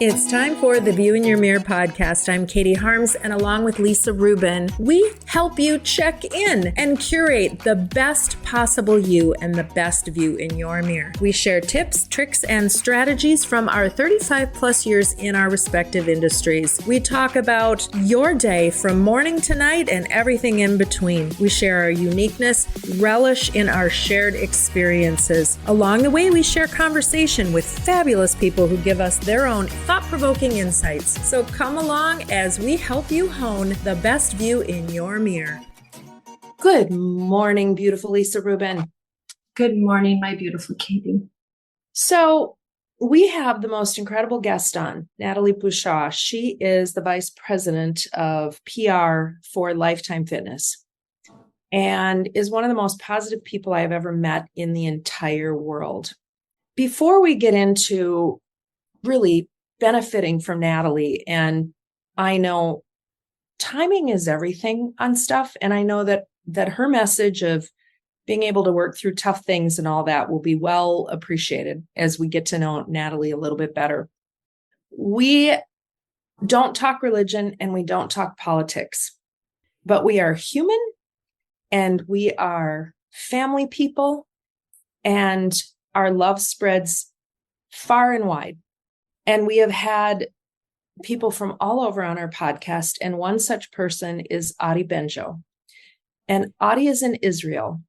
It's time for the View in Your Mirror podcast. I'm Katie Harms, and along with Lisa Rubin, we help you check in and curate the best possible you and the best view in your mirror. We share tips, tricks, and strategies from our 35 plus years in our respective industries. We talk about your day from morning to night and everything in between. We share our uniqueness, relish in our shared experiences. Along the way, we share conversation with fabulous people who give us their own thought-provoking insights. So come along as we help you hone the best view in your mirror. Good morning, beautiful Lisa Rubin. Good morning, my beautiful Katie. So we have the most incredible guest on, Natalie Bushaw. She is the vice president of PR for Lifetime Fitness and is one of the most positive people I have ever met in the entire world. Before we get into really benefiting from Natalie, and I know timing is everything on stuff, and I know that her message of being able to work through tough things and all that will be well appreciated as we get to know Natalie a little bit better. We don't talk religion and we don't talk politics, but we are human and we are family people, and our love spreads far and wide. And we have had people from all over on our podcast, and one such person is Adi Benjo. And Adi is in Israel.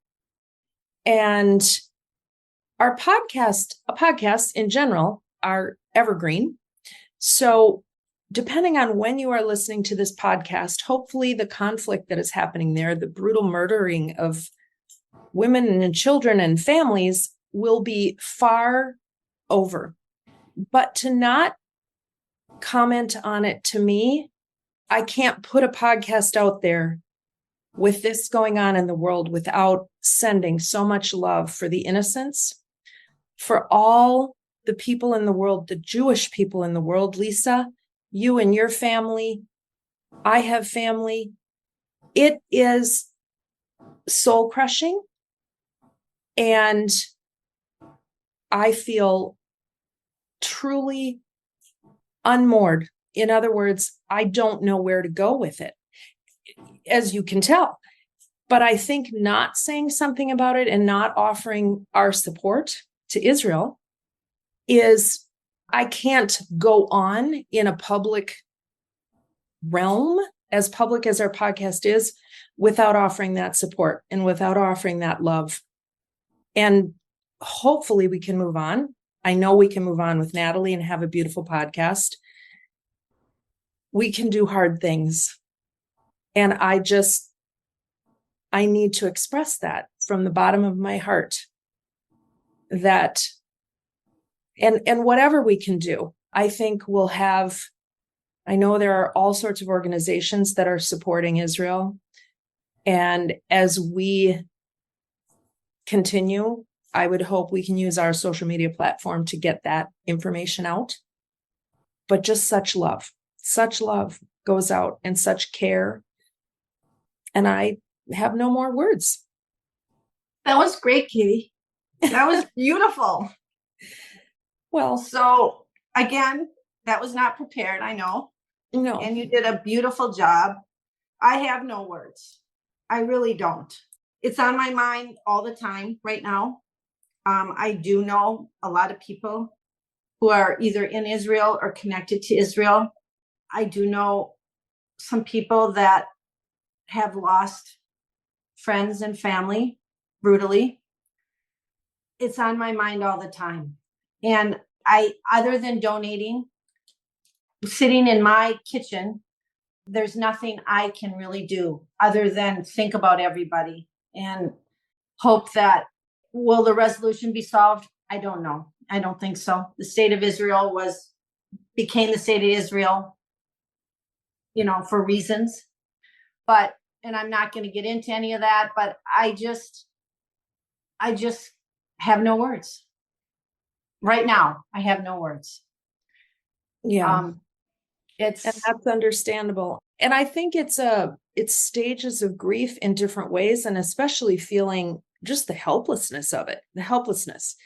And our podcasts in general are evergreen. So depending on when you are listening to this podcast, hopefully the conflict that is happening there, the brutal murdering of women and children and families, will be far over. But to not comment on it, to me, I can't put a podcast out there with this going on in the world without sending so much love for the innocents, for all the people in the world, the Jewish people in the world. Lisa, you and your family, I have family. It is soul crushing. And I feel truly unmoored. In other words, I don't know where to go with it, as you can tell. But I think not saying something about it and not offering our support to Israel is, I can't go on in a public realm, as public as our podcast is, without offering that support and without offering that love. And hopefully we can move on. I know we can move on with Natalie and have a beautiful podcast. We can do hard things. And I need to express that from the bottom of my heart, that, and whatever we can do, I think we'll have, I know there are all sorts of organizations that are supporting Israel. And as we continue, I would hope we can use our social media platform to get that information out. But just such love goes out, and such care. And I have no more words. That was great, Katie. That was beautiful. Well, so again, that was not prepared, I know. No. And you did a beautiful job. I have no words. I really don't. It's on my mind all the time right now. I do know a lot of people who are either in Israel or connected to Israel. I do know some people that have lost friends and family brutally. It's on my mind all the time. And other than donating, sitting in my kitchen, there's nothing I can really do other than think about everybody and hope that, will the resolution be solved? I don't know. I don't think so. The state of Israel became the state of Israel, for reasons. But, and I'm not going to get into any of that, but I just have no words. Right now, I have no words. Yeah. And that's understandable. And I think it's stages of grief in different ways, and especially feeling just the helplessness of it, the helplessness.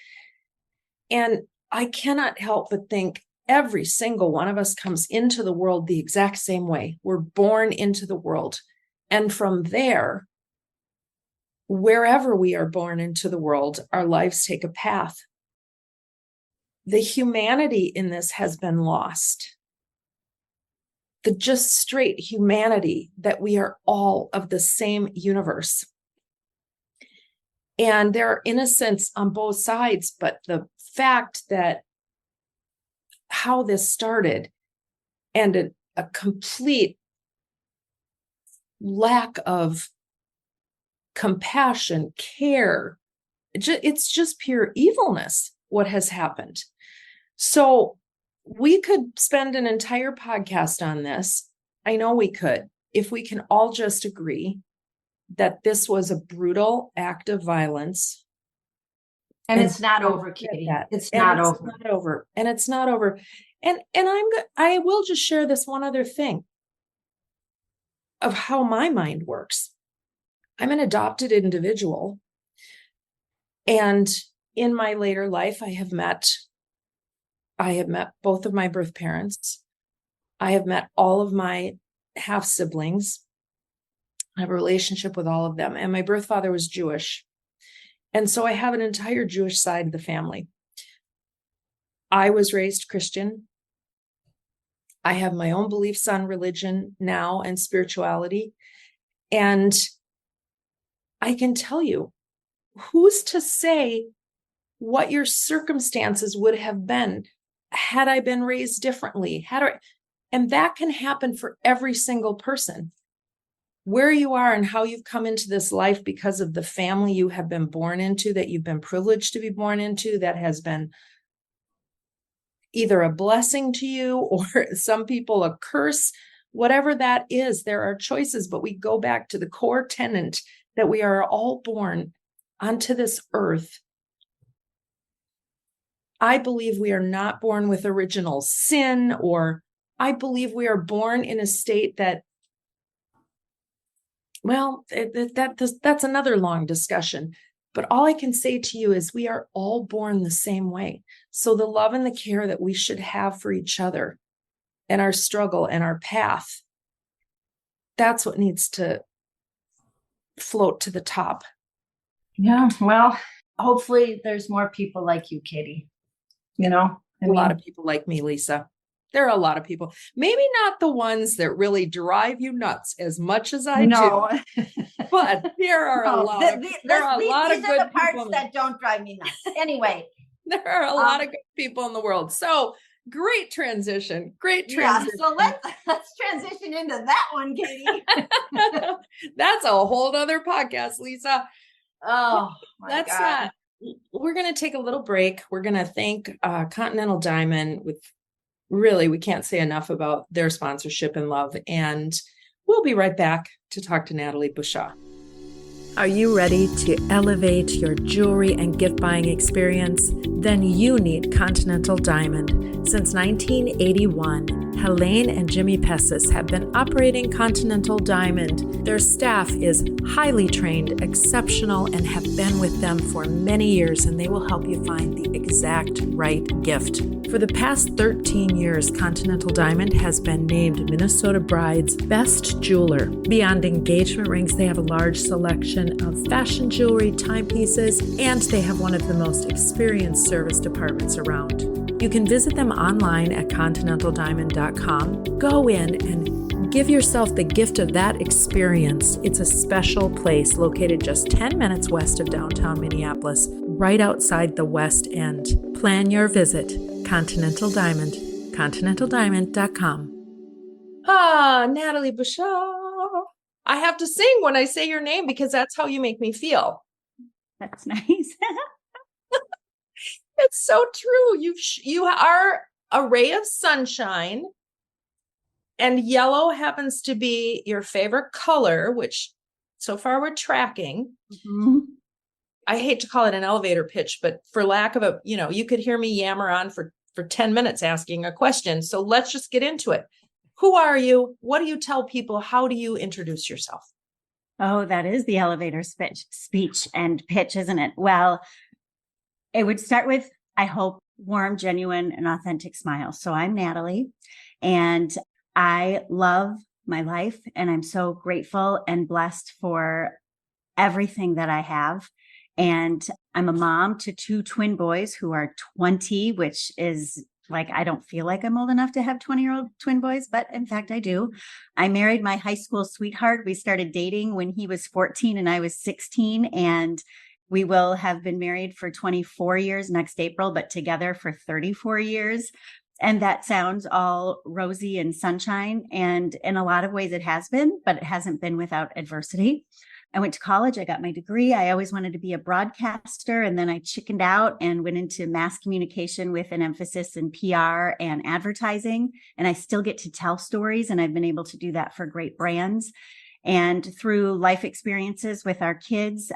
And I cannot help but think every single one of us comes into the world the exact same way. We're born into the world. And from there, wherever we are born into the world, our lives take a path. The humanity in this has been lost. The just straight humanity that we are all of the same universe. And there are innocents on both sides, but the fact that how this started and a complete lack of compassion, care, it's just pure evilness, what has happened. So we could spend an entire podcast on this. I know we could, if we can all just agree that this was a brutal act of violence. And it's not over, Katie. It's not over. And it's not over. And I will just share this one other thing of how my mind works. I'm an adopted individual. And in my later life, I have met both of my birth parents. I have met all of my half siblings. I have a relationship with all of them. And my birth father was Jewish. And so I have an entire Jewish side of the family. I was raised Christian. I have my own beliefs on religion now and spirituality. And I can tell you, who's to say what your circumstances would have been had I been raised differently? And that can happen for every single person. Where you are and how you've come into this life because of the family you have been born into, that you've been privileged to be born into, that has been either a blessing to you or some people a curse, whatever that is, there are choices, but we go back to the core tenet that we are all born onto this earth. I believe we are not born with original sin, or I believe we are born in a state that, well, that's another long discussion. But all I can say to you is we are all born the same way. So the love and the care that we should have for each other and our struggle and our path, that's what needs to float to the top. Yeah, well, hopefully there's more people like you, Katie. A lot of people like me, Lisa. There are a lot of people, maybe not the ones that really drive you nuts as much as I do, but there are a lot of good people. These are the parts that don't drive me nuts. Anyway, there are a lot of good people in the world. So great transition. Yeah, so let's transition into that one, Katie. That's a whole other podcast, Lisa. Oh, my God. We're going to take a little break. We're going to thank Continental Diamond with really, we can't say enough about their sponsorship and love. And we'll be right back to talk to Natalie Bushaw. Are you ready to elevate your jewelry and gift buying experience? Then you need Continental Diamond. Since 1981, Helene and Jimmy Pessis have been operating Continental Diamond. Their staff is highly trained, exceptional, and have been with them for many years, and they will help you find the exact right gift. For the past 13 years, Continental Diamond has been named Minnesota Bride's best jeweler. Beyond engagement rings, they have a large selection of fashion jewelry, timepieces, and they have one of the most experienced service departments around. You can visit them online at continentaldiamond.com. Go in and give yourself the gift of that experience. It's a special place located just 10 minutes west of downtown Minneapolis, right outside the West End. Plan your visit. Continental Diamond, continentaldiamond.com. Natalie Bushaw. I have to sing when I say your name because that's how you make me feel. That's nice. It's so true. You are a ray of sunshine, and yellow happens to be your favorite color, which so far we're tracking. Mm-hmm. I hate to call it an elevator pitch, but for lack of you could hear me yammer on for 10 minutes asking a question. So let's just get into it. Who are you? What do you tell people? How do you introduce yourself? Oh, that is the elevator speech and pitch, isn't it? Well, it would start with, I hope warm, genuine, and authentic smile. So I'm Natalie, and I love my life, and I'm so grateful and blessed for everything that I have. And I'm a mom to two twin boys who are 20, which is like, I don't feel like I'm old enough to have 20-year-old twin boys, but in fact, I do. I married my high school sweetheart. We started dating when he was 14 and I was 16. And we will have been married for 24 years next April, but together for 34 years. And that sounds all rosy and sunshine. And in a lot of ways it has been, but it hasn't been without adversity. I went to college. I got my degree. I always wanted to be a broadcaster. And then I chickened out and went into mass communication with an emphasis in PR and advertising. And I still get to tell stories. And I've been able to do that for great brands. And through life experiences with our kids,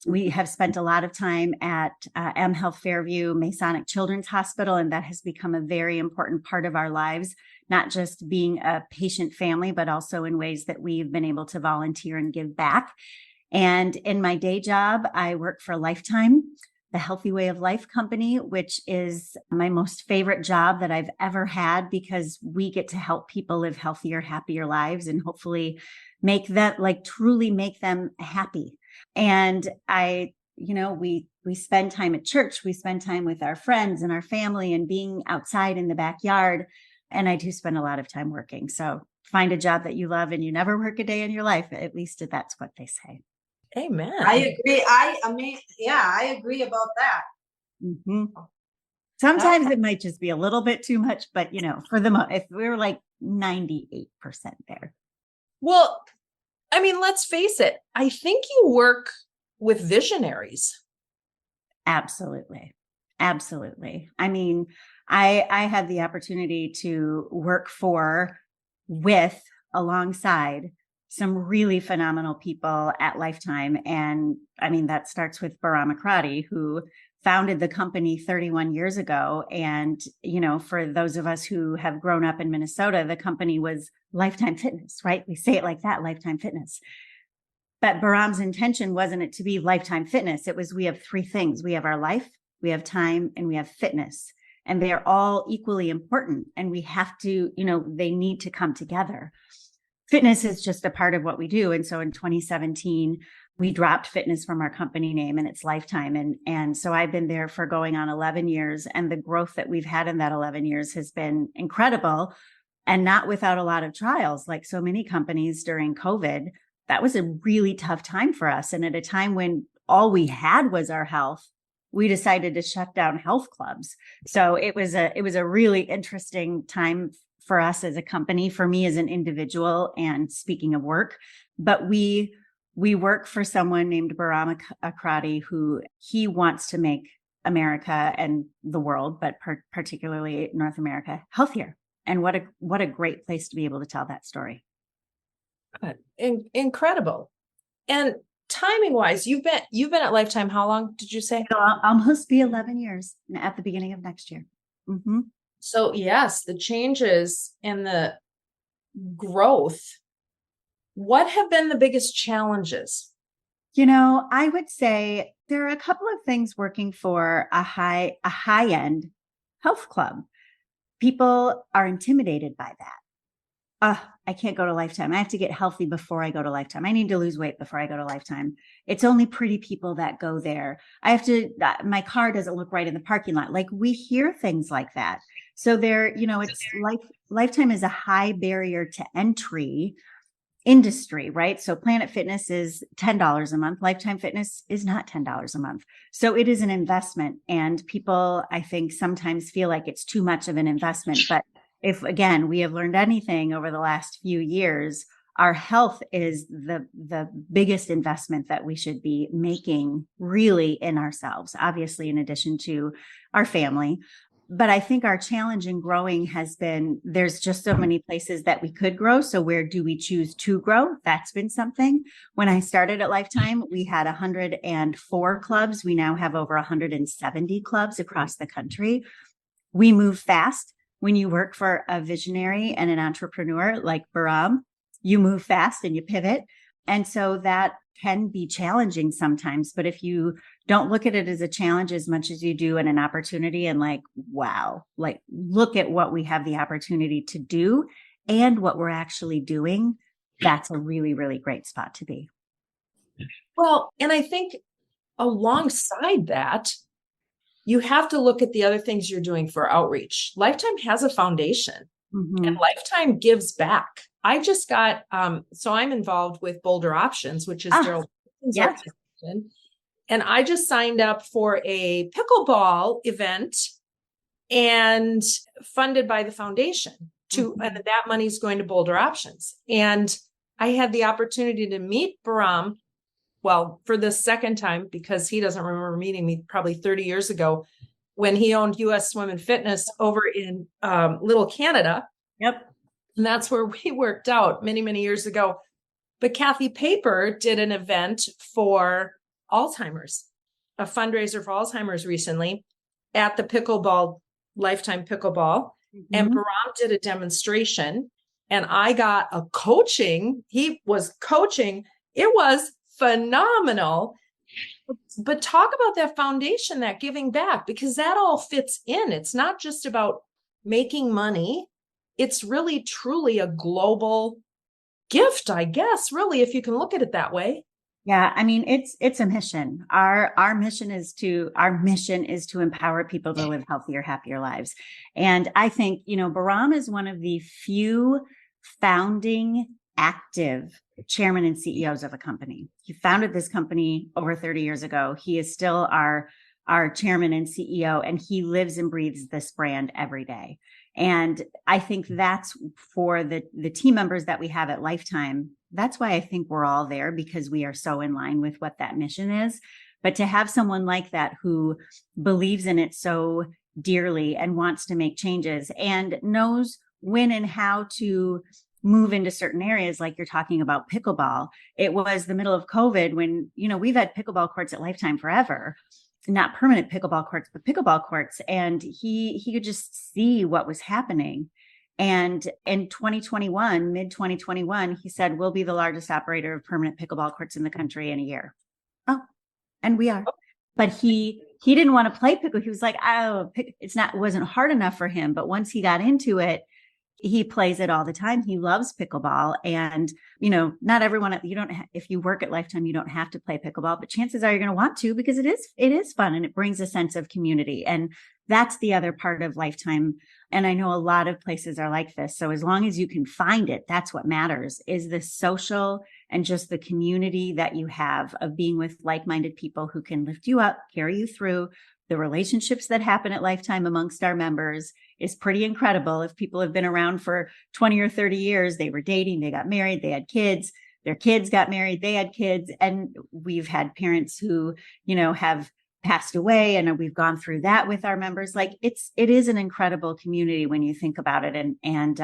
we have spent a lot of time at M Health Fairview Masonic Children's Hospital, and that has become a very important part of our lives, not just being a patient family, but also in ways that we've been able to volunteer and give back. And in my day job, I work for Lifetime, the Healthy Way of Life company, which is my most favorite job that I've ever had, because we get to help people live healthier, happier lives and hopefully make them, like, truly make them happy. And we spend time at church, we spend time with our friends and our family and being outside in the backyard. And I do spend a lot of time working. So find a job that you love and you never work a day in your life. At least that's what they say. Amen. I agree. I agree about that. Mm-hmm. Sometimes it might just be a little bit too much, but if we were like 98% there. Well, I mean, let's face it. I think you work with visionaries. Absolutely. Absolutely. I mean, I had the opportunity to work alongside some really phenomenal people at Lifetime. And I mean, that starts with Bahram Akradi, who founded the company 31 years ago. And, for those of us who have grown up in Minnesota, the company was Lifetime Fitness, right? We say it like that, Lifetime Fitness. But Bahram's intention wasn't it to be Lifetime Fitness. It was, we have three things. We have our life, we have time, and we have fitness. And they are all equally important. And we have to, they need to come together. Fitness is just a part of what we do. And so in 2017, we dropped fitness from our company name and it's Lifetime. And so I've been there for going on 11 years. And the growth that we've had in that 11 years has been incredible, and not without a lot of trials. Like so many companies during COVID, that was a really tough time for us. And at a time when all we had was our health, we decided to shut down health clubs. So it was a really interesting time for us as a company, for me as an individual, and speaking of work. But we work for someone named Bahram Akradi, who he wants to make America and the world, but particularly North America, healthier. And what a great place to be able to tell that story. Incredible. And timing wise, you've been at Lifetime how long did you say? It'll almost be 11 years at the beginning of next year. Mm-hmm. So yes, the changes and the growth. What have been the biggest challenges? I would say there are a couple of things working for a high-end health club. People are intimidated by that. I can't go to Lifetime. I have to get healthy before I go to Lifetime. I need to lose weight before I go to Lifetime. It's only pretty people that go there. My car doesn't look right in the parking lot. Like, we hear things like that. So it's like Lifetime is a high barrier to entry industry, right? So Planet Fitness is $10 a month. Lifetime Fitness is not $10 a month. So it is an investment. And people, I think, sometimes feel like it's too much of an investment. But if, again, we have learned anything over the last few years, our health is the biggest investment that we should be making really in ourselves, obviously, in addition to our family. But I think our challenge in growing has been, there's just so many places that we could grow. So where do we choose to grow? That's been something. When I started at Lifetime, we had 104 clubs. We now have over 170 clubs across the country. We move fast. When you work for a visionary and an entrepreneur like Bahram, you move fast and you pivot. And so that can be challenging sometimes, but if you don't look at it as a challenge as much as you do and an opportunity, and like, wow, like look at what we have the opportunity to do and what we're actually doing, that's a really, really great spot to be. Well, and I think alongside that, you have to look at the other things you're doing for outreach. Lifetime has a foundation, and Lifetime gives back. I just got, so I'm involved with Boulder Options, which is Gerald organization. And I just signed up for a pickleball event and funded by the foundation and that money's going to Boulder Options. And I had the opportunity to meet Bahram, well, for the second time, because he doesn't remember meeting me probably 30 years ago when he owned US Swim and Fitness over in Little Canada. Yep. And that's where we worked out many, many years ago. But Kathy Paper did an event for Alzheimer's, a fundraiser for Alzheimer's recently at the Lifetime Pickleball. And Bahram did a demonstration and I got a coaching. He was coaching. It was phenomenal. But talk about that foundation, that giving back, because that all fits in. It's not just about making money. It's really, truly a global gift, I guess, really, if you can look at it that way. Yeah, I mean, it's a mission. Our mission is to empower people to live healthier, happier lives. And I think, Bahram is one of the few founding active chairman and CEOs of a company. He founded this company over 30 years ago. He is still our chairman and CEO, and he lives and breathes this brand every day. And I think that's for the team members that we have at Lifetime. That's why I think we're all there, because we are so in line with what that mission is. But to have someone like that who believes in it so dearly and wants to make changes and knows when and how to move into certain areas, like you're talking about pickleball. It was the middle of COVID when, we've had pickleball courts at Lifetime forever. Not permanent pickleball courts, but pickleball courts. And he could just see what was happening. And in 2021, mid 2021, he said, we'll be the largest operator of permanent pickleball courts in the country in a year. Oh, and we are. But he didn't want to play pickle. He was like, it wasn't hard enough for him. But once he got into it, he plays it all the time. He loves pickleball. And, not everyone, if you work at Lifetime, you don't have to play pickleball, but chances are you're going to want to, because it is fun and it brings a sense of community. And that's the other part of Lifetime. And I know a lot of places are like this. So as long as you can find it, that's what matters, is the social and just the community that you have of being with like-minded people who can lift you up, carry you through. The relationships that happen at Lifetime amongst our members is pretty incredible. If people have been around for 20 or 30 years, they were dating, they got married, they had kids, their kids got married, they had kids. And we've had parents who, have passed away, and we've gone through that with our members. Like it is an incredible community when you think about it. And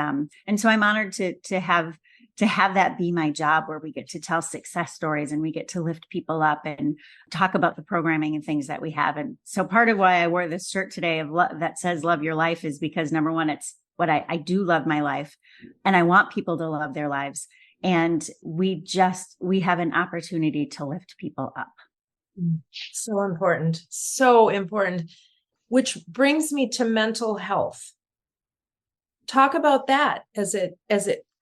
so I'm honored to have that be my job, where we get to tell success stories and we get to lift people up and talk about the programming and things that we have. And so part of why I wore this shirt today that says love your life is because, number one, it's what I do love my life, and I want people to love their lives. And we have an opportunity to lift people up. So important. So important. Which brings me to mental health. Talk about that as it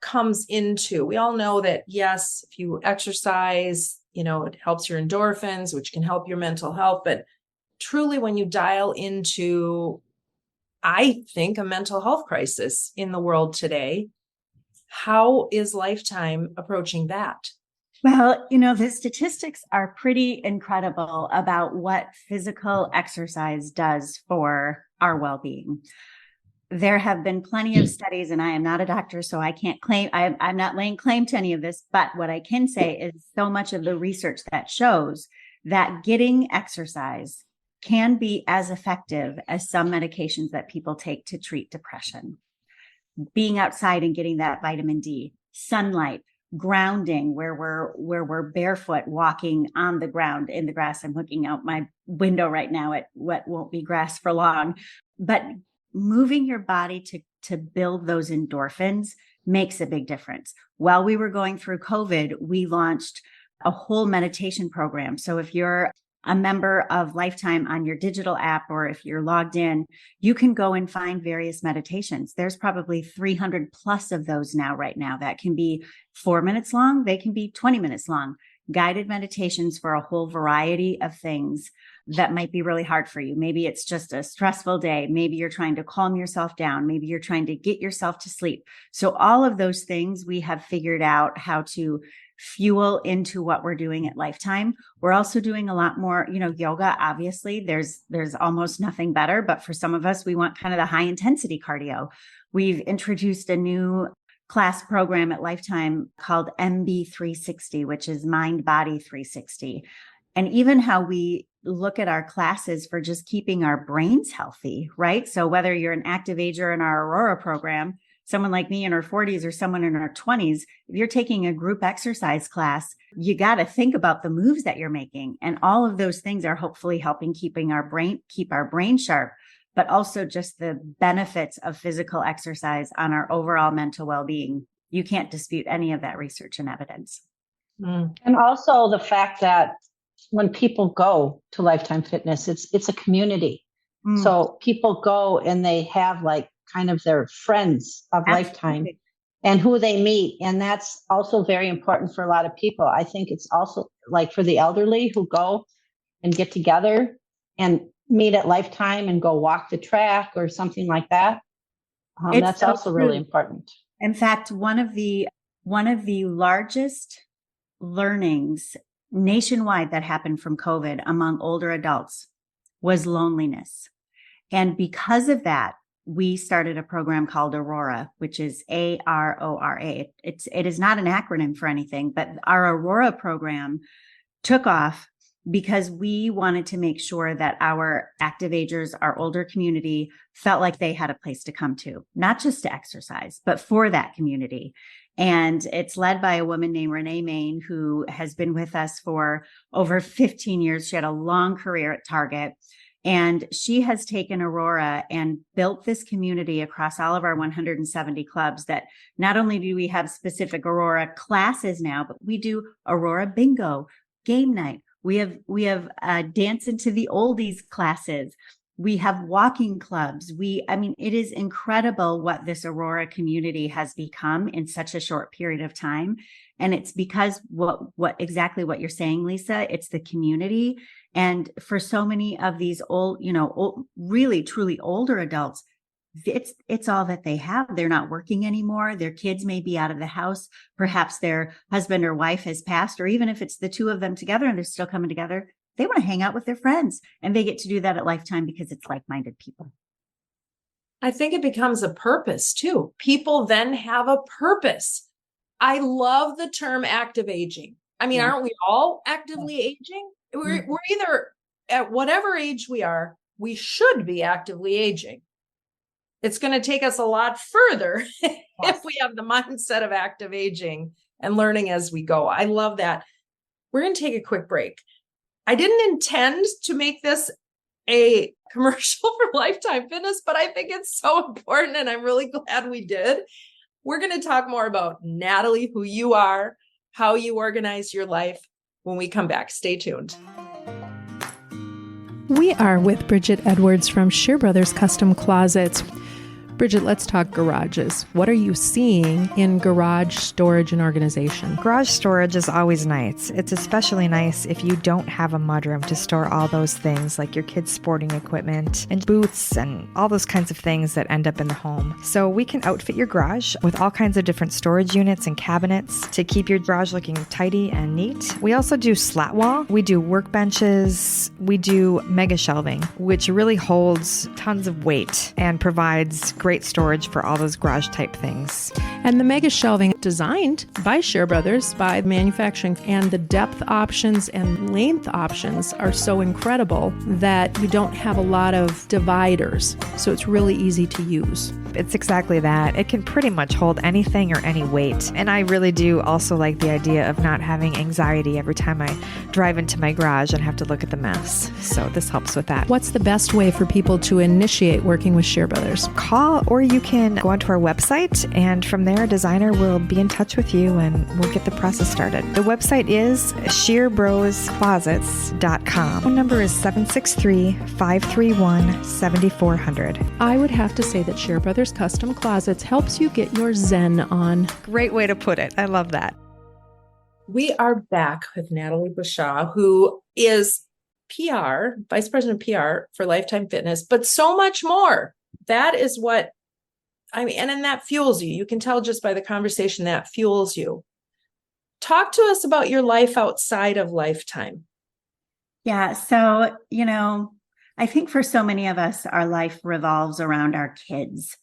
comes into. We all know that, yes, if you exercise, it helps your endorphins, which can help your mental health. But truly, when you dial into, I think, a mental health crisis in the world today, how is Lifetime approaching that? Well, the statistics are pretty incredible about what physical exercise does for our well-being. There have been plenty of studies, and I am not a doctor, so I can't claim, I'm not laying claim to any of this, but what I can say is so much of the research that shows that getting exercise can be as effective as some medications that people take to treat depression. Being outside and getting that vitamin D, sunlight, grounding, where we're barefoot walking on the ground in the grass. I'm looking out my window right now at what won't be grass for long, but moving your body to build those endorphins makes a big difference. While we were going through COVID, we launched a whole meditation program. So if you're a member of Lifetime on your digital app, or if you're logged in, you can go and find various meditations. There's probably 300 plus of those right now that can be 4 minutes long. They can be 20 minutes long, guided meditations for a whole variety of things that might be really hard for you. Maybe it's just a stressful day. Maybe you're trying to calm yourself down. Maybe you're trying to get yourself to sleep. So all of those things we have figured out how to fuel into what we're doing at Lifetime. We're also doing a lot more, yoga. Obviously, there's almost nothing better, but for some of us, we want kind of the high intensity cardio. We've introduced a new class program at Lifetime called MB360, which is Mind Body 360. And even how we look at our classes for just keeping our brains healthy, right? So whether you're an active ager in our Aurora program, someone like me in her 40s or someone in her 20s, if you're taking a group exercise class, you got to think about the moves that you're making. And all of those things are hopefully helping keep our brain sharp, but also just the benefits of physical exercise on our overall mental well-being. You can't dispute any of that research and evidence. And also the fact that when people go to Lifetime Fitness, it's a community. So people go and they have like kind of their friends of Lifetime and who they meet. And that's also very important for a lot of people. I think it's also like for the elderly who go and get together and meet at Lifetime and go walk the track or something like that. That's so also really important. In fact, one of the largest learnings nationwide that happened from COVID among older adults was loneliness. And because of that, we started a program called Aurora, which is ARORA. It is not an acronym for anything, but our Aurora program took off because we wanted to make sure that our active agers, our older community, felt like they had a place to come to, not just to exercise, but for that community. And it's led by a woman named Renee Main, who has been with us for over 15 years. She had a long career at Target. And she has taken Aurora and built this community across all of our 170 clubs that not only do we have specific Aurora classes now, but we do Aurora bingo, game night. We have dance into the oldies classes. We have walking clubs. It is incredible what this Aurora community has become in such a short period of time. And it's because what exactly what you're saying, Lisa, it's the community. And for so many of these old, really truly older adults, it's all that they have. They're not working anymore. Their kids may be out of the house. Perhaps their husband or wife has passed, or even if it's the two of them together and they're still coming together, they want to hang out with their friends, and they get to do that at Lifetime because it's like-minded people. I think it becomes a purpose too. People then have a purpose. I love the term active aging. Aren't we all actively aging? We're either at whatever age we are, we should be actively aging. It's going to take us a lot further if we have the mindset of active aging and learning as we go. I love that. We're going to take a quick break. I didn't intend to make this a commercial for Lifetime Fitness, but I think it's so important and I'm really glad we did. We're going to talk more about Natalie, who you are, how you organize your life when we come back. Stay tuned. We are with Bridget Edwards from Shear Brothers Custom Closets. Bridget, let's talk garages. What are you seeing in garage storage and organization? Garage storage is always nice. It's especially nice if you don't have a mudroom to store all those things like your kids' sporting equipment and boots and all those kinds of things that end up in the home. So we can outfit your garage with all kinds of different storage units and cabinets to keep your garage looking tidy and neat. We also do slat wall. We do workbenches. We do mega shelving, which really holds tons of weight and provides great storage for all those garage type things. And the mega shelving designed by Shear Brothers, by manufacturing, and the depth options and length options are so incredible that you don't have a lot of dividers. So it's really easy to use. It's exactly that. It can pretty much hold anything or any weight. And I really do also like the idea of not having anxiety every time I drive into my garage and have to look at the mess. So this helps with that. What's the best way for people to initiate working with Shear Brothers? Call email, or you can go onto our website, and from there, a designer will be in touch with you and we'll get the process started. The website is sheerbrosclosets.com. Phone number is 763-531-7400. I would have to say that Sheer Brothers Custom Closets helps you get your zen on. Great way to put it. I love that. We are back with Natalie Bushaw, who is PR, Vice President of PR for Lifetime Fitness, but so much more. That is what, I mean, and that fuels you. You can tell just by the conversation that fuels you. Talk to us about your life outside of Lifetime. Yeah. So, I think for so many of us, our life revolves around our kids.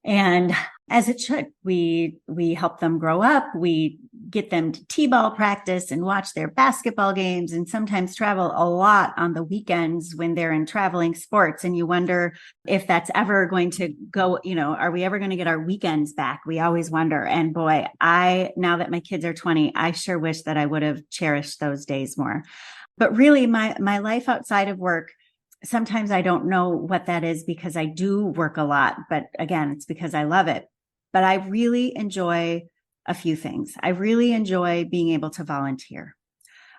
And as it should, we help them grow up. We get them to t-ball practice and watch their basketball games, and sometimes travel a lot on the weekends when they're in traveling sports. And you wonder if that's ever going to go, are we ever going to get our weekends back? We always wonder. And boy, now that my kids are 20, I sure wish that I would have cherished those days more. But really, my life outside of work, sometimes I don't know what that is because I do work a lot. But again, it's because I love it. But I really enjoy a few things. I really enjoy being able to volunteer.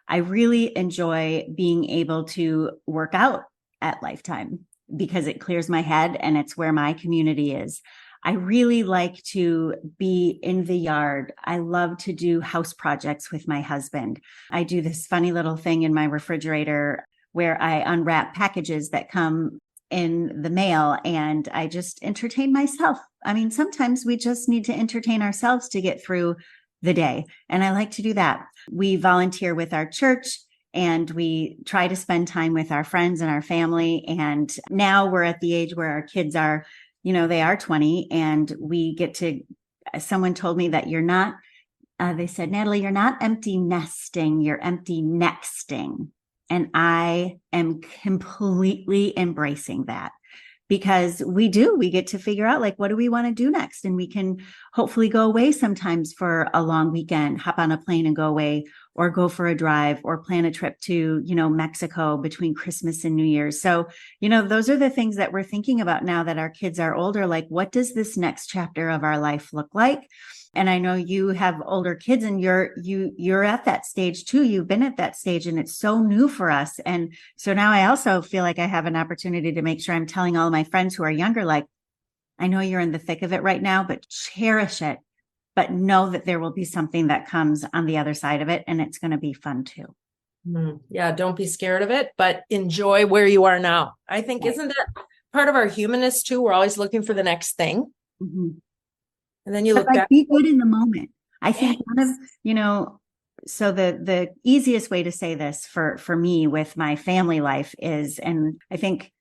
I really enjoy being able to work out at Lifetime because it clears my head and it's where my community is. I really like to be in the yard. I love to do house projects with my husband. I do this funny little thing in my refrigerator where I unwrap packages that come in the mail and I just entertain myself. I mean, sometimes we just need to entertain ourselves to get through the day. And I like to do that. We volunteer with our church and we try to spend time with our friends and our family. And now we're at the age where our kids are, they are 20 and we get to, someone told me that you're not, they said, Natalie, you're not empty nesting, you're empty nexting. And I am completely embracing that because we get to figure out what do we want to do next? And we can hopefully go away sometimes for a long weekend, hop on a plane and go away or go for a drive or plan a trip to, Mexico between Christmas and New Year's. So, those are the things that we're thinking about now that our kids are older. What does this next chapter of our life look like? And I know you have older kids and you're at that stage too. You've been at that stage and it's so new for us. And so now I also feel like I have an opportunity to make sure I'm telling all of my friends who are younger, I know you're in the thick of it right now, but cherish it, but know that there will be something that comes on the other side of it. And it's going to be fun too. Yeah. Don't be scared of it, but enjoy where you are now. I think, Right. Isn't that part of our humanness too? We're always looking for the next thing. Mm-hmm. And then you look back. Be good in the moment. I think one of, so the easiest way to say this for me with my family life is, and I think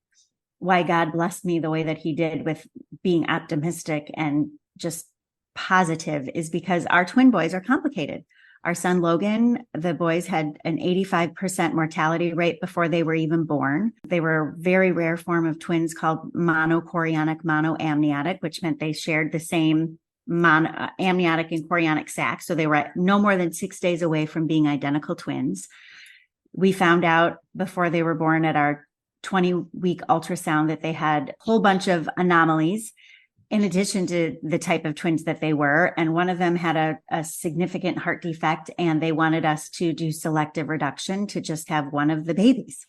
why God blessed me the way that he did with being optimistic and just positive is because our twin boys are complicated. Our son, Logan, the boys had an 85% mortality rate before they were even born. They were a very rare form of twins called monochorionic monoamniotic, which meant they shared the same amniotic and chorionic sac. So they were no more than 6 days away from being identical twins. We found out before they were born at our 20-week ultrasound that they had a whole bunch of anomalies in addition to the type of twins that they were. And one of them had a significant heart defect, and they wanted us to do selective reduction to just have one of the babies.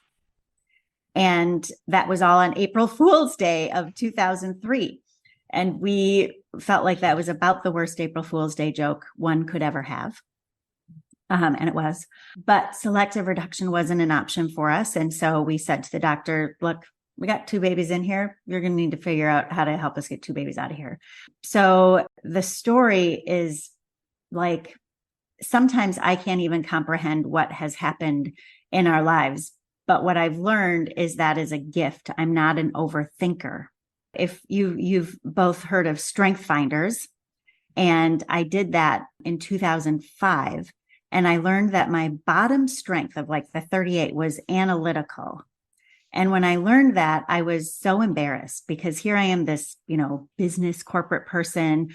And that was all on April Fool's Day of 2003. And we felt like that was about the worst April Fool's Day joke one could ever have. And it was. But selective reduction wasn't an option for us. And so we said to the doctor, look, we got 2 babies in here. You're going to need to figure out how to help us get 2 babies out of here. So the story is sometimes I can't even comprehend what has happened in our lives. But what I've learned is that is a gift. I'm not an overthinker. If you've both heard of Strength Finders, and I did that in 2005, and I learned that my bottom strength of the 38 was analytical. And when I learned that, I was so embarrassed because here I am, this, business corporate person,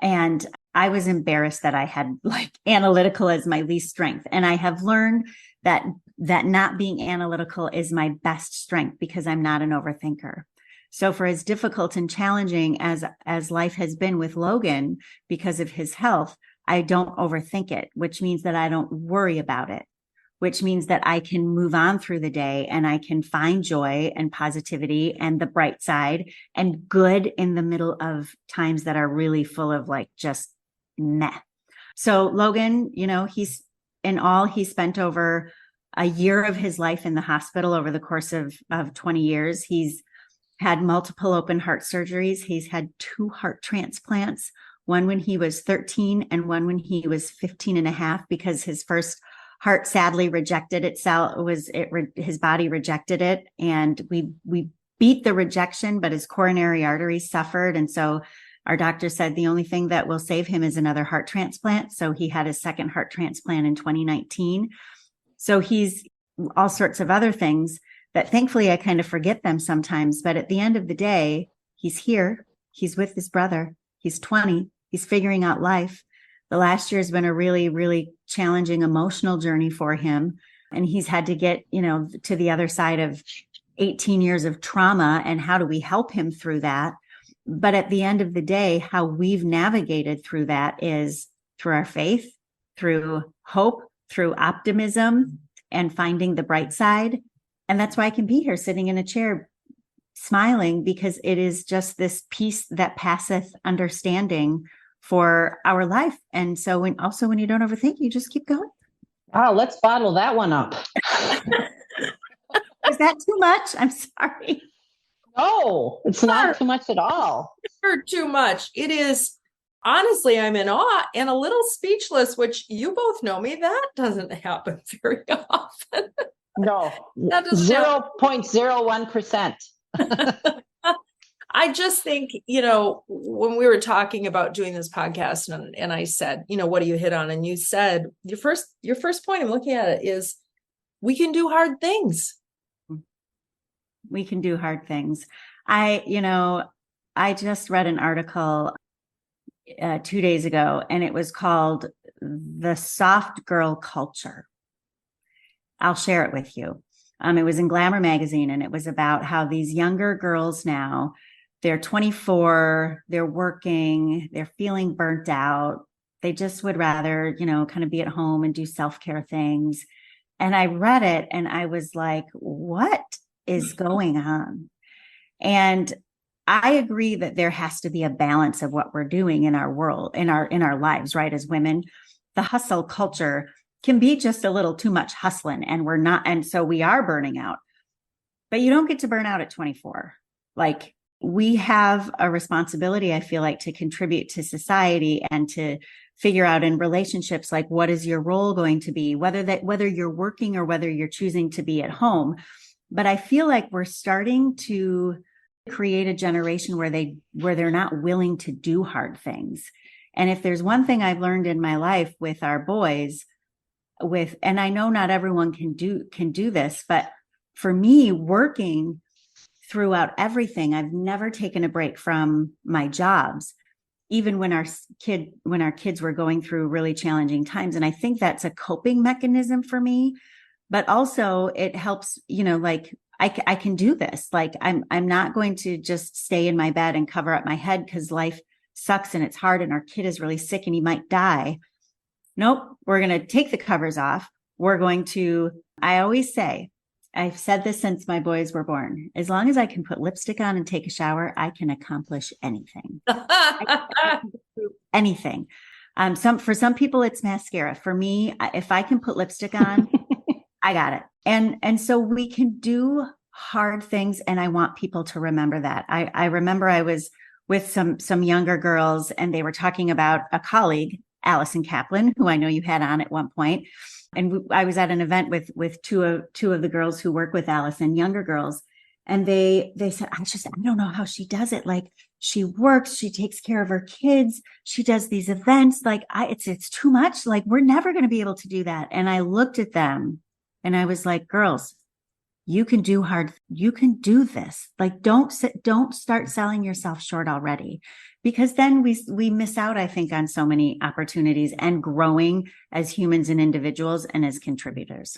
and I was embarrassed that I had analytical as my least strength. And I have learned that not being analytical is my best strength because I'm not an overthinker. So for as difficult and challenging as life has been with Logan because of his health, I don't overthink it, which means that I don't worry about it, which means that I can move on through the day and I can find joy and positivity and the bright side and good in the middle of times that are really full of like just meh. So Logan, he spent over a year of his life in the hospital over the course of 20 years. He's had multiple open heart surgeries. He's had 2 heart transplants, one when he was 13 and one when he was 15 and a half, because his first heart sadly rejected itself. His body rejected it. And we beat the rejection, but his coronary arteries suffered. And so our doctor said the only thing that will save him is another heart transplant. So he had his second heart transplant in 2019. So he's all sorts of other things that thankfully I kind of forget them sometimes. But at the end of the day, he's here. He's with his brother. He's 20. He's figuring out life. The last year has been a really, really challenging emotional journey for him. And he's had to get, to the other side of 18 years of trauma. And how do we help him through that? But at the end of the day, how we've navigated through that is through our faith, through hope, through optimism, and finding the bright side. And that's why I can be here sitting in a chair smiling, because it is just this peace that passeth understanding for our life. And so when you don't overthink, you just keep going. Oh, let's bottle that one up. Is that too much? I'm sorry. No, it's not too much at all. Never too much. It is, honestly, I'm in awe and a little speechless, which you both know me. That doesn't happen very often. No, That doesn't 0.01%. I just think, when we were talking about doing this podcast and I said, what do you hit on? And you said, your first point I'm looking at it is we can do hard things. We can do hard things. I just read an article 2 days ago, and it was called The Soft Girl Culture. I'll share it with you. It was in Glamour magazine, and it was about how these younger girls now, they're 24, they're working, they're feeling burnt out. They just would rather, kind of be at home and do self-care things. And I read it and I was like, what is going on? And I agree that there has to be a balance of what we're doing in our world, in our lives, right? As women, the hustle culture can be just a little too much hustling, and we're not. And so we are burning out, but you don't get to burn out at 24. Like, we have a responsibility, I feel like, to contribute to society and to figure out in relationships, like, what is your role going to be, whether you're working or whether you're choosing to be at home. But I feel like we're starting to create a generation where they're not willing to do hard things. And if there's one thing I've learned in my life with our boys, and I know not everyone can do this, but for me, working throughout everything, I've never taken a break from my jobs, even when our kids were going through really challenging times. And I think that's a coping mechanism for me, but also it helps, like, I can do this. Like, I'm not going to just stay in my bed and cover up my head because life sucks and it's hard and our kid is really sick and he might die. Nope, we're going to take the covers off. I always say, I've said this since my boys were born, as long as I can put lipstick on and take a shower, I can accomplish anything. Anything. For some people, it's mascara. For me, if I can put lipstick on, I got it. And so we can do hard things. And I want people to remember that. I remember I was with some younger girls, and they were talking about a colleague, Allison Kaplan, who I know you had on at one point. And I was at an event with two of the girls who work with Allison, younger girls. And they said, I don't know how she does it. Like, she works, she takes care of her kids, she does these events. Like, it's too much. Like, we're never going to be able to do that. And I looked at them and I was like, girls, you can do this. Like, don't start selling yourself short already, because then we miss out, I think, on so many opportunities and growing as humans and individuals and as contributors.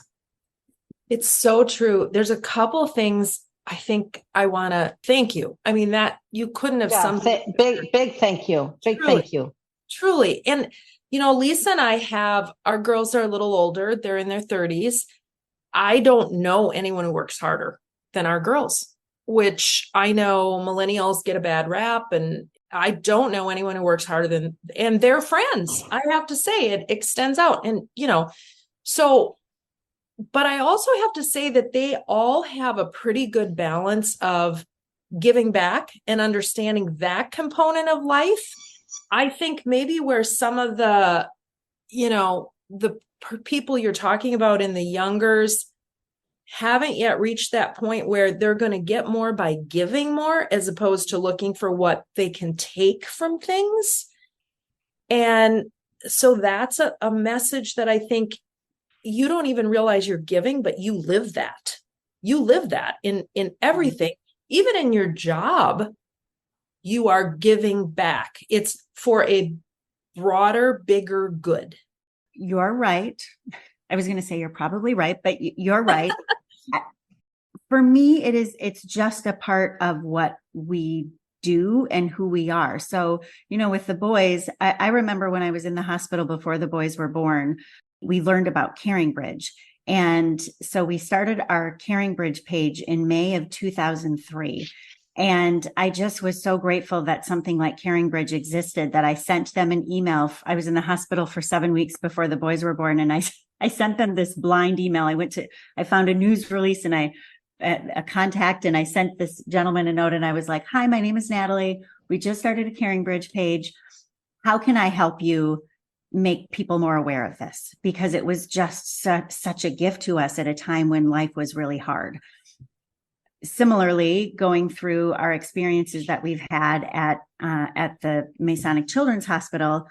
It's so true. There's a couple things I think I want to thank you. I mean, that you couldn't have Yeah, big thank you. Big Truly. thank you. Truly. And, Lisa and I our girls are a little older. They're in their 30s. I don't know anyone who works harder than our girls, which I know millennials get a bad rap, and I don't know anyone who works harder and they're friends. I have to say it extends out. And, so, but I also have to say that they all have a pretty good balance of giving back and understanding that component of life. I think maybe where some of the people you're talking about in the youngers haven't yet reached that point where they're going to get more by giving more, as opposed to looking for what they can take from things. And so that's a message that I think you don't even realize you're giving, but you live that. You live that in everything, even in your job. You are giving back. It's for a broader, bigger good. You're right. I was going to say you're probably right, but you're right. For me, it's just a part of what we do and who we are. So, with the boys, I remember when I was in the hospital before the boys were born, we learned about Caring Bridge. And so we started our Caring Bridge page in May of 2003. And I just was so grateful that something like Caring Bridge existed, that I sent them an email. I was in the hospital for 7 weeks before the boys were born. And I sent them this blind email. I found a news release and a contact, and I sent this gentleman a note, and I was like, "Hi, my name is Natalie. We just started a Caring Bridge page. How can I help you make people more aware of this?" Because it was just such a gift to us at a time when life was really hard. Similarly, going through our experiences that we've had at the Masonic Children's Hospital,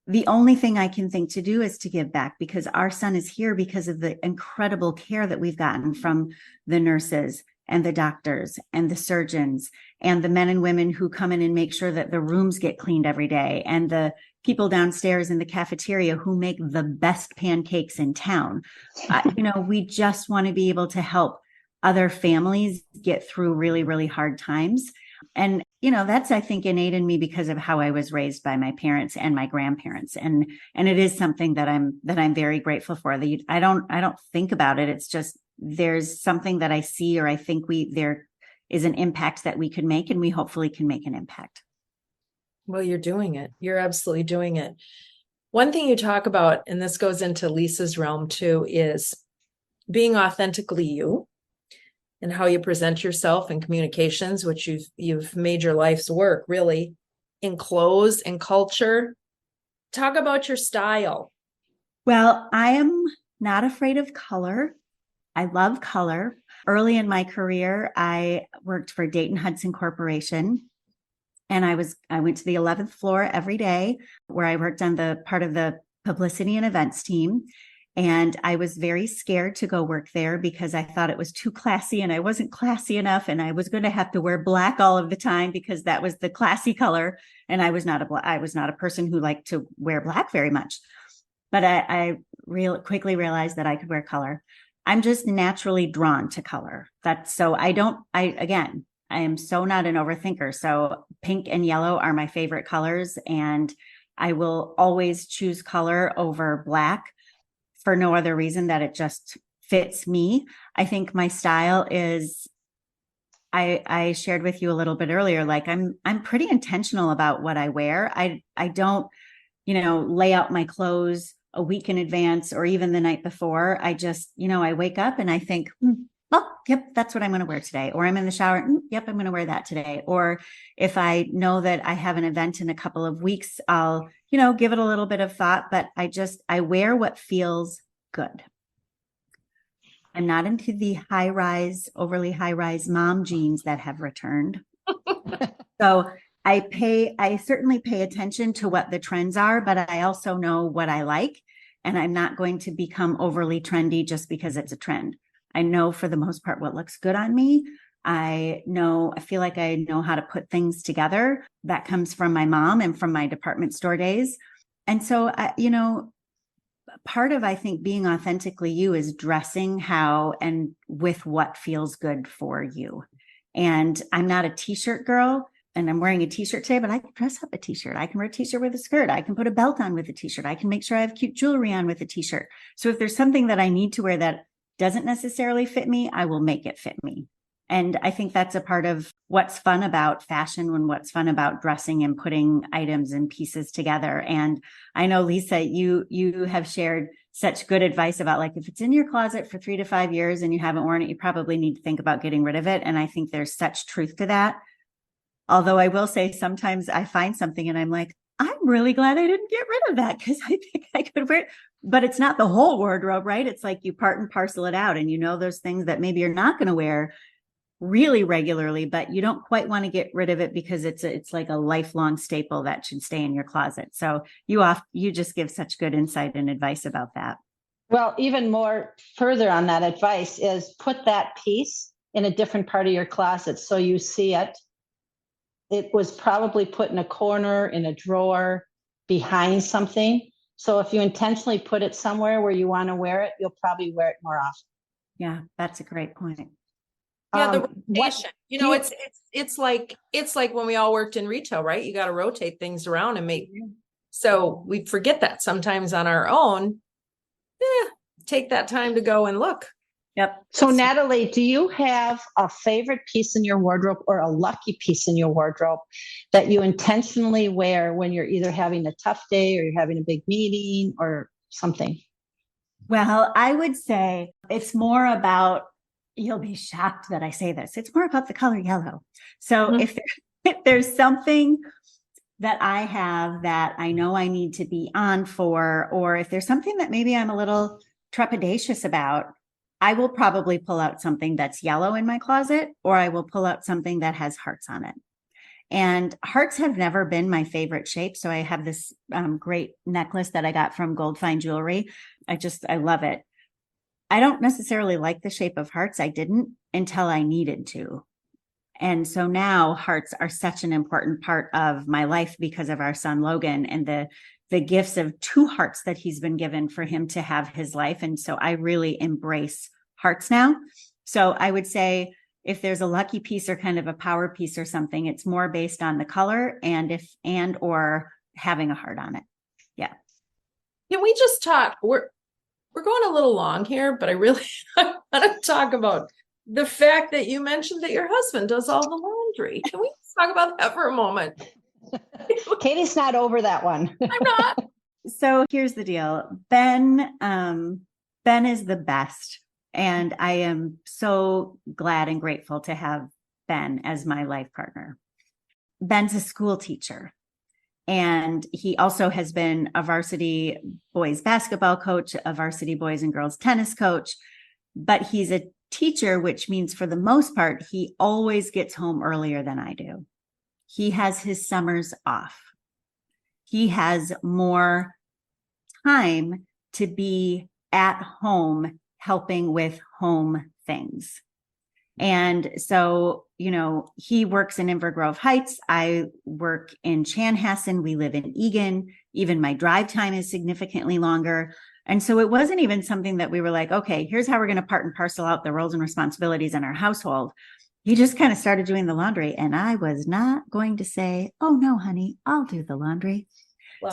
the only thing I can think to do is to give back, because our son is here because of the incredible care that we've gotten from the nurses and the doctors and the surgeons and the men and women who come in and make sure that the rooms get cleaned every day, and the people downstairs in the cafeteria who make the best pancakes in town. We just want to be able to help other families get through really, really hard times. And, that's, I think, innate in me because of how I was raised by my parents and my grandparents. And it is something that I'm very grateful for. That I don't think about it. It's just, there's something that I see, or I think there is an impact that we could make, and we hopefully can make an impact. Well, you're doing it. You're absolutely doing it. One thing you talk about, and this goes into Lisa's realm too, is being authentically you, and how you present yourself in communications, which you've made your life's work, really, in clothes and culture. Talk about your style. Well, I am not afraid of color. I love color. Early in my career, I worked for Dayton Hudson Corporation, and I went to the 11th floor every day, where I worked on the part of the publicity and events team. And I was very scared to go work there because I thought it was too classy, and I wasn't classy enough, and I was going to have to wear black all of the time because that was the classy color. And I was not a person who liked to wear black very much. But I quickly realized that I could wear color. I'm just naturally drawn to color. I am so not an overthinker. So pink and yellow are my favorite colors, and I will always choose color over black, for no other reason that it just fits me. I think my style is, I shared with you a little bit earlier, like I'm pretty intentional about what I wear. I don't, lay out my clothes a week in advance or even the night before. I just, I wake up and I think, oh, yep, that's what I'm going to wear today. Or I'm in the shower. Yep, I'm going to wear that today. Or if I know that I have an event in a couple of weeks, I'll, give it a little bit of thought, but I wear what feels good. I'm not into the overly high rise mom jeans that have returned. So I certainly pay attention to what the trends are, but I also know what I like, and I'm not going to become overly trendy just because it's a trend. I know for the most part what looks good on me. I feel like I know how to put things together. That comes from my mom and from my department store days. And so, part of, I think, being authentically you is dressing how and with what feels good for you. And I'm not a t-shirt girl, and I'm wearing a t-shirt today, but I can dress up a t-shirt. I can wear a t-shirt with a skirt. I can put a belt on with a t-shirt. I can make sure I have cute jewelry on with a t-shirt. So if there's something that I need to wear that doesn't necessarily fit me, I will make it fit me. And I think that's a part of what's fun about fashion and what's fun about dressing and putting items and pieces together. And I know, Lisa, you have shared such good advice about, like, if it's in your closet for 3 to 5 years and you haven't worn it, you probably need to think about getting rid of it. And I think there's such truth to that. Although I will say sometimes I find something and I'm like, I'm really glad I didn't get rid of that because I think I could wear it. But it's not the whole wardrobe, right? It's like you part and parcel it out, and you know those things that maybe you're not going to wear really regularly, but you don't quite want to get rid of it because it's like a lifelong staple that should stay in your closet. So you just give such good insight and advice about that. Well, even more further on that advice is put that piece in a different part of your closet so you see it. It was probably put in a corner, in a drawer, behind something. So if you intentionally put it somewhere where you want to wear it, you'll probably wear it more often. Yeah, that's a great point. Yeah, the rotation. It's like when we all worked in retail, right? You got to rotate things around and make. So we forget that sometimes on our own. Take that time to go and look. Yep. So Natalie, do you have a favorite piece in your wardrobe or a lucky piece in your wardrobe that you intentionally wear when you're either having a tough day or you're having a big meeting or something? Well, I would say it's more about, you'll be shocked that I say this, it's more about the color yellow. So if there's something that I have that I know I need to be on for, or if there's something that maybe I'm a little trepidatious about, I will probably pull out something that's yellow in my closet, or I will pull out something that has hearts on it. And hearts have never been my favorite shape. So I have this great necklace that I got from Gold Fine Jewelry. I love it. I don't necessarily like the shape of hearts. I didn't until I needed to. And so now hearts are such an important part of my life because of our son, Logan, and the gifts of 2 hearts that he's been given for him to have his life. And so I really embrace hearts now. So I would say if there's a lucky piece or kind of a power piece or something, it's more based on the color or having a heart on it. Yeah. Can we just talk? We're going a little long here, but I really want to talk about the fact that you mentioned that your husband does all the laundry. Can we just talk about that for a moment? Katie's not over that one. I'm not. So here's the deal. Ben is the best. And I am so glad and grateful to have Ben as my life partner. Ben's a school teacher. And he also has been a varsity boys basketball coach, a varsity boys and girls tennis coach. But he's a teacher, which means for the most part, he always gets home earlier than I do. He has his summers off. He has more time to be at home helping with home things. And so, he works in Inver Grove Heights. I work in Chanhassen. We live in Egan. Even my drive time is significantly longer. And so it wasn't even something that we were like, okay, here's how we're going to part and parcel out the roles and responsibilities in our household. He just kind of started doing the laundry, and I was not going to say, oh no, honey, I'll do the laundry.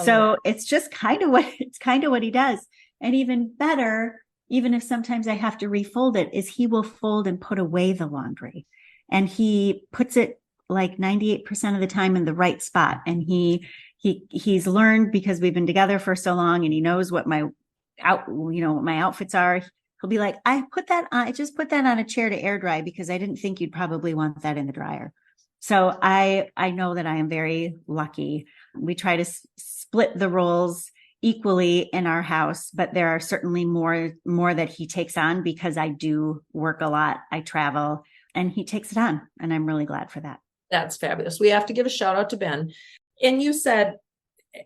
So it's just kind of what he does. And even better, even if sometimes I have to refold it, is he will fold and put away the laundry. And he puts it like 98% of the time in the right spot. And he's learned, because we've been together for so long, and he knows what my outfits are. He'll be like, I just put that on a chair to air dry because I didn't think you'd probably want that in the dryer. So I know that I am very lucky. We try to split the roles equally in our house, but there are certainly more that he takes on because I do work a lot. I travel, and he takes it on, and I'm really glad for that. That's fabulous. We have to give a shout out to Ben. And you said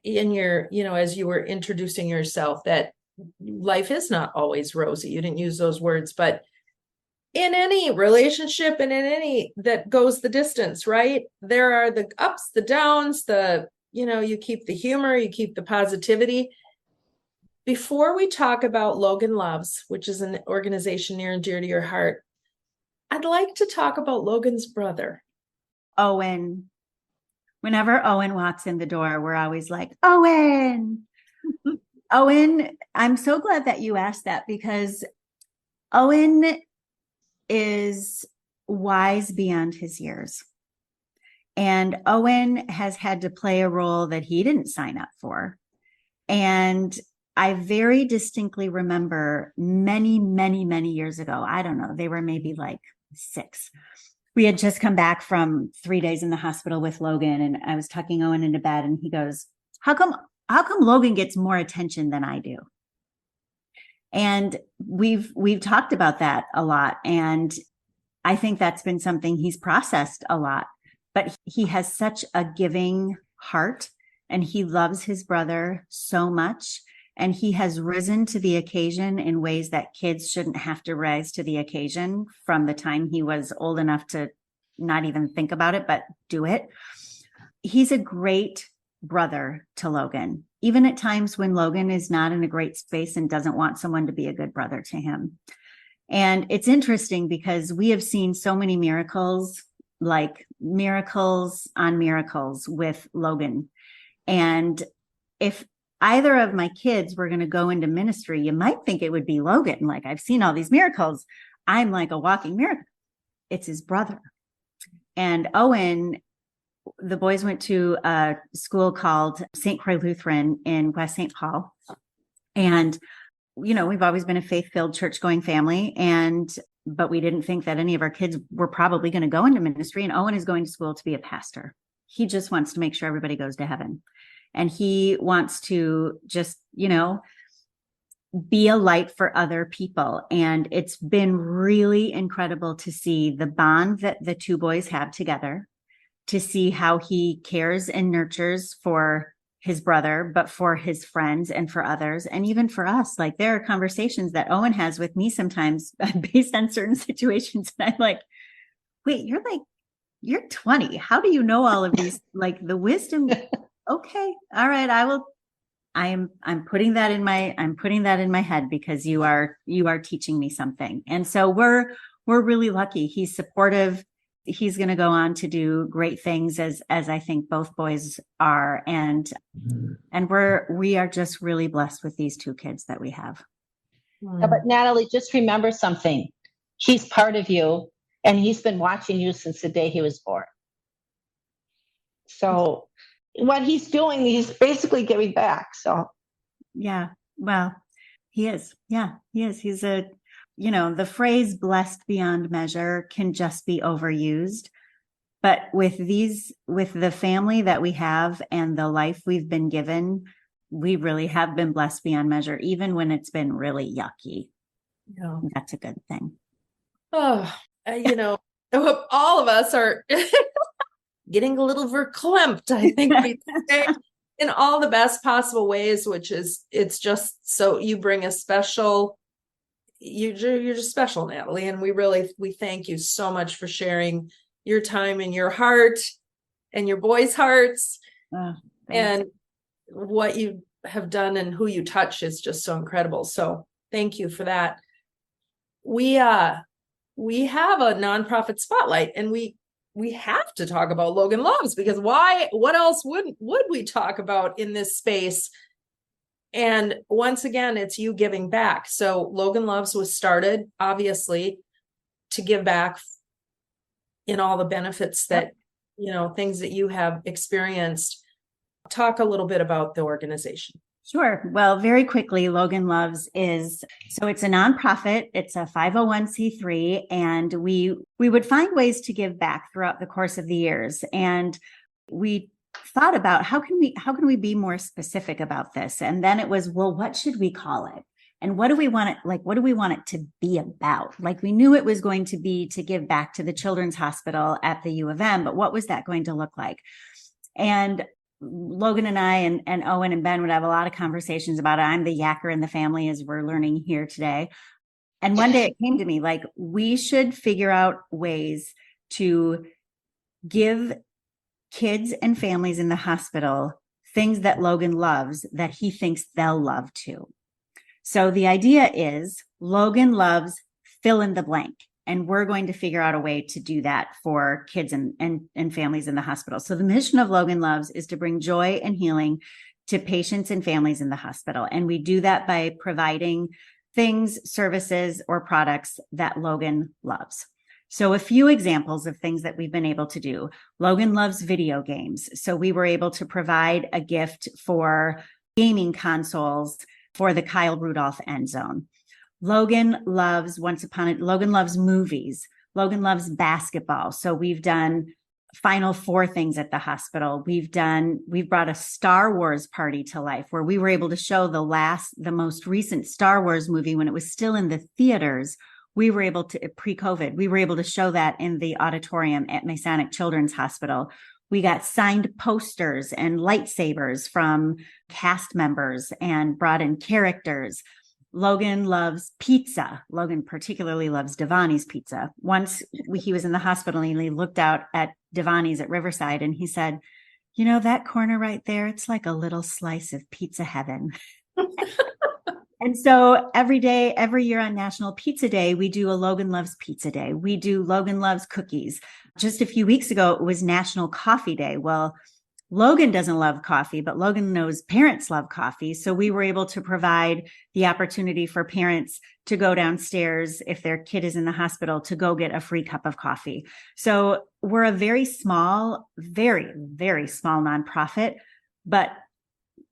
in your, as you were introducing yourself, that life is not always rosy. You didn't use those words, but in any relationship and in any that goes the distance, right? There are the ups, the downs, you keep the humor, you keep the positivity. Before we talk about Logan Loves, which is an organization near and dear to your heart, I'd like to talk about Logan's brother. Owen. Whenever Owen walks in the door, we're always like, Owen. Owen, I'm so glad that you asked that, because Owen is wise beyond his years. And Owen has had to play a role that he didn't sign up for. And I very distinctly remember many, many, many years ago, I don't know, they were maybe like 6. We had just come back from 3 days in the hospital with Logan, and I was tucking Owen into bed, and he goes, how come Logan gets more attention than I do? And we've talked about that a lot. And I think that's been something he's processed a lot, but he has such a giving heart, and he loves his brother so much. And he has risen to the occasion in ways that kids shouldn't have to rise to the occasion from the time he was old enough to not even think about it, but do it. He's a great brother to Logan, even at times when Logan is not in a great space and doesn't want someone to be a good brother to him. And it's interesting because we have seen so many miracles, like miracles on miracles with Logan. And if either of my kids were going to go into ministry, you might think it would be Logan. Like, I've seen all these miracles. I'm like a walking miracle. It's his brother. And Owen, the boys went to a school called St. Croix Lutheran in West St. Paul. And, you know, we've always been a faith-filled church-going family. But we didn't think that any of our kids were probably going to go into ministry. And Owen is going to school to be a pastor. He just wants to make sure everybody goes to heaven. And he wants to just, you know, be a light for other people. And it's been really incredible to see the bond that the two boys have together, to see how he cares and nurtures for his brother, but for his friends and for others. And even for us, like, there are conversations that Owen has with me sometimes based on certain situations. And I'm like, wait, you're 20. How do you know all of these? Like, the wisdom. Okay. All right. I'm putting that in my head, because you are teaching me something. And so we're really lucky. He's supportive. He's going to go on to do great things, as I think both boys are. And we are just really blessed with these two kids that we have. Yeah, but Natalie, just remember something. He's part of you, and he's been watching you since the day he was born. So what he's doing, he's basically giving back. So yeah, well, he is. Yeah, he is. He's the phrase blessed beyond measure can just be overused. But with the family that we have and the life we've been given, we really have been blessed beyond measure, even when it's been really yucky. Yeah. That's a good thing. Oh, all of us are getting a little verklempt, I think we say, in all the best possible ways, which is, it's just so you bring a special, you're just special, Natalie. And we thank you so much for sharing your time and your heart and your boys' hearts, and what you have done and who you touch is just so incredible. So thank you for that. We have a nonprofit spotlight, and we have to talk about Logan Loves, because what else would we talk about in this space? And once again, it's you giving back. So Logan Loves was started, obviously, to give back in all the benefits that, things that you have experienced. Talk a little bit about the organization. Sure. Well, very quickly, Logan Loves it's a nonprofit. It's a 501c3, and we would find ways to give back throughout the course of the years. And we thought about how can we be more specific about this? And then it was, well, what should we call it? And what do we want it to be about? Like, we knew it was going to be to give back to the Children's Hospital at the U of M, but what was that going to look like? And Logan and I and Owen and Ben would have a lot of conversations about it. I'm the yacker in the family, as we're learning here today. And one day it came to me, like, we should figure out ways to give kids and families in the hospital things that Logan loves, that he thinks they'll love too. So the idea is Logan loves fill in the blank. And we're going to figure out a way to do that for kids and families in the hospital. So the mission of Logan Loves is to bring joy and healing to patients and families in the hospital. And we do that by providing things, services, or products that Logan loves. So a few examples of things that we've been able to do. Logan loves video games. So we were able to provide a gift for gaming consoles for the Kyle Rudolph end zone. Logan loves Logan loves movies. Logan loves basketball. So we've done Final Four things at the hospital. We've brought a Star Wars party to life where we were able to show the most recent Star Wars movie when it was still in the theaters. We were able to, pre-COVID, we were able to show that in the auditorium at Masonic Children's Hospital. We got signed posters and lightsabers from cast members and brought in characters. Logan loves pizza. Logan particularly loves Devani's pizza. Once he was in the hospital and he looked out at Devani's at Riverside and he said, you know, that corner right there, it's like a little slice of pizza heaven. And so every year on National Pizza Day, we do a Logan Loves Pizza Day. We do Logan Loves Cookies. Just a few weeks ago, it was National Coffee Day. Well, Logan doesn't love coffee, but Logan knows parents love coffee. So we were able to provide the opportunity for parents to go downstairs if their kid is in the hospital to go get a free cup of coffee. So we're a very small, very, very small nonprofit, but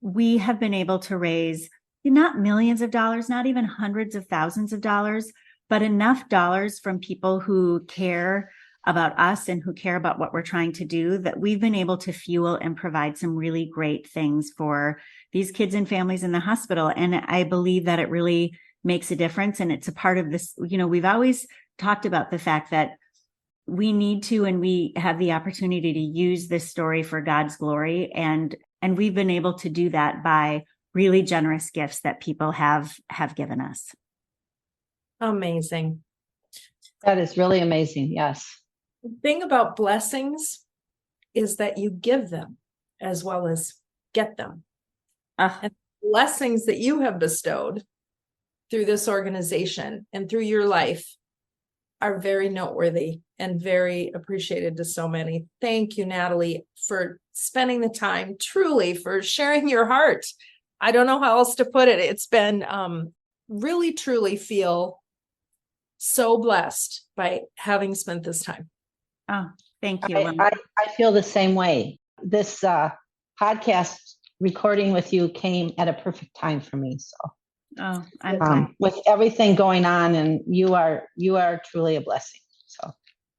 we have been able to raise not millions of dollars, not even hundreds of thousands of dollars, but enough dollars from people who care about us and who care about what we're trying to do, that we've been able to fuel and provide some really great things for these kids and families in the hospital. And I believe that it really makes a difference. And it's a part of this, you know, we've always talked about the fact that we need to, and we have the opportunity to use this story for God's glory. And we've been able to do that by really generous gifts that people have given us. Amazing. That is really amazing. Yes. The thing about blessings is that you give them as well as get them. And blessings that you have bestowed through this organization and through your life are very noteworthy and very appreciated to so many. Thank you, Natalie, for spending the time, truly, for sharing your heart. I don't know how else to put it. It's been really, truly feel so blessed by having spent this time. Oh, thank you. I feel the same way. This podcast recording with you came at a perfect time for me. So, I'm glad. With everything going on, and you are truly a blessing.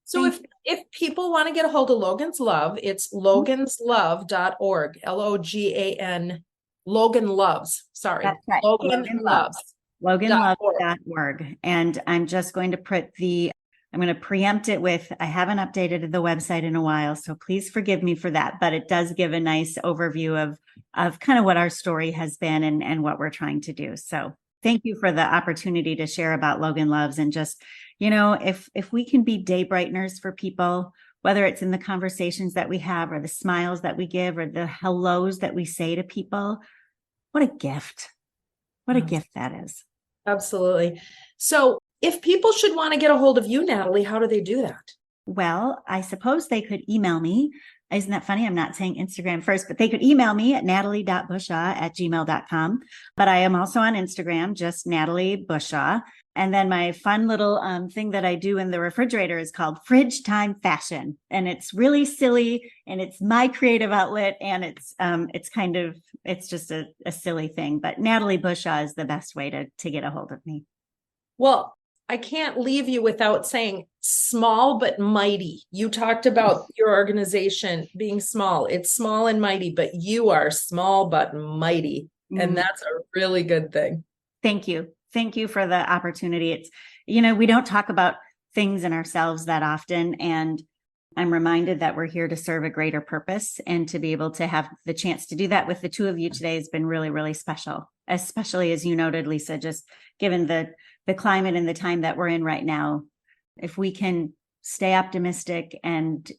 So if people want to get a hold of Logan's Love, it's loganslove.org, Logan, Logan Loves. Sorry. That's right. Logan Loves. Loganloves.org. And I'm just going to I'm going to preempt it with, I haven't updated the website in a while, so please forgive me for that. But it does give a nice overview of kind of what our story has been and what we're trying to do. So thank you for the opportunity to share about Logan Loves. And just, you know, if we can be day brighteners for people, whether it's in the conversations that we have or the smiles that we give or the hellos that we say to people, what a gift. What a gift that is. Absolutely. So if people should want to get a hold of you, Natalie, how do they do that? Well, I suppose they could email me. Isn't that funny? I'm not saying Instagram first, but they could email me at natalie.bushaw@gmail.com. But I am also on Instagram, just Natalie Bushaw. And then my fun little thing that I do in the refrigerator is called Fridge Time Fashion. And it's really silly and it's my creative outlet. And it's just a silly thing. But Natalie Bushaw is the best way to get a hold of me. Well, I can't leave you without saying small but mighty. You talked about your organization being small. It's small and mighty, but you are small but mighty. And that's a really good thing. Thank you. Thank you for the opportunity. It's, you know, we don't talk about things in ourselves that often. And I'm reminded that we're here to serve a greater purpose, and to be able to have the chance to do that with the two of you today has been really, really special, especially as you noted, Lisa, just given the climate and the time that we're in right now. If we can stay optimistic and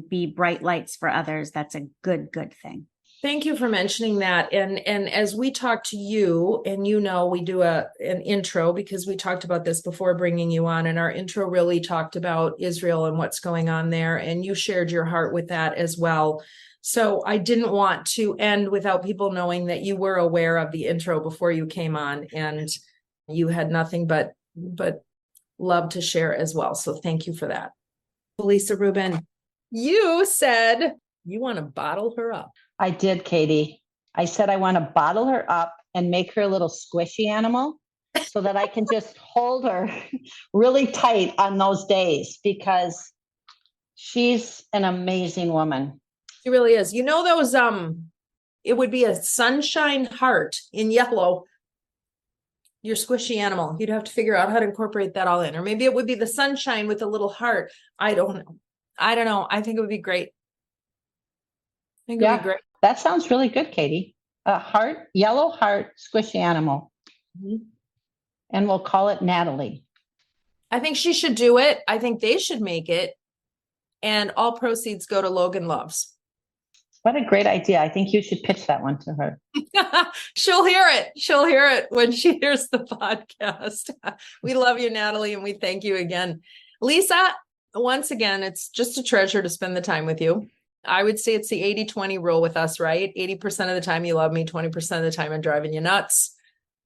be bright lights for others, that's a good thing. Thank you for mentioning that. And as we talk to you, and we do an intro because we talked about this before bringing you on, and our intro really talked about Israel and what's going on there, and you shared your heart with that as well. So I didn't want to end without people knowing that you were aware of the intro before you came on, and you had nothing but love to share as well. So thank you for that. Lisa Rubin, you said you want to bottle her up. I did, Katie. I said I want to bottle her up and make her a little squishy animal so that I can just hold her really tight on those days, because she's an amazing woman. She really is. You know those, it would be a sunshine heart in yellow, your squishy animal. You'd have to figure out how to incorporate that all in. Or maybe it would be the sunshine with a little heart. I don't know. I think it would be great. I think it would be great. That sounds really good, Katie. A heart, yellow heart, squishy animal. Mm-hmm. And we'll call it Natalie. I think she should do it. I think they should make it. And all proceeds go to Logan Loves. What a great idea. I think you should pitch that one to her. She'll hear it. She'll hear it when she hears the podcast. We love you, Natalie, and we thank you again. Lisa, once again, it's just a treasure to spend the time with you. I would say it's the 80-20 rule with us, right? 80% of the time you love me, 20% of the time I'm driving you nuts.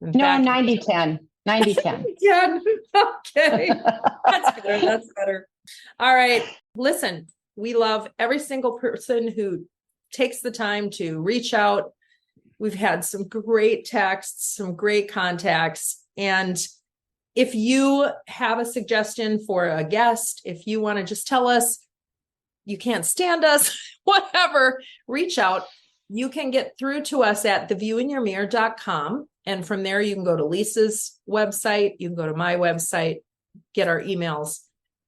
No, 90-10. 90-10. Yeah. Okay. That's better. That's better. All right. Listen, we love every single person who takes the time to reach out. We've had some great texts, some great contacts. And if you have a suggestion for a guest, if you want to just tell us you can't stand us, whatever, reach out. You can get through to us at theviewinyourmirror.com. And from there, you can go to Lisa's website. You can go to my website, get our emails,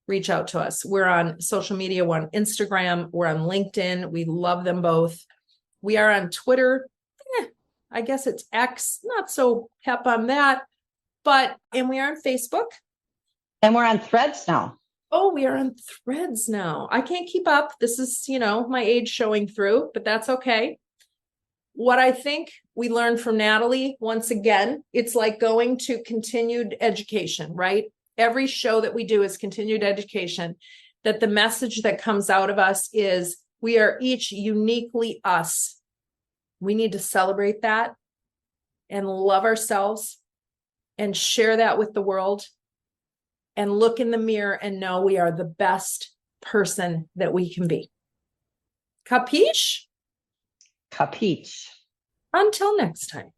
reach out to us. We're on social media. We're on Instagram. We're on LinkedIn. We love them both. We are on Twitter. I guess it's X. Not so hep on that. And we are on Facebook. And we're on Threads now. Oh, we are on Threads now. I can't keep up. This is, my age showing through, but that's okay. What I think we learned from Natalie, once again, it's like going to continued education, right? Every show that we do is continued education, that the message that comes out of us is we are each uniquely us. We need to celebrate that and love ourselves and share that with the world. And look in the mirror and know we are the best person that we can be. Capiche? Capiche. Until next time.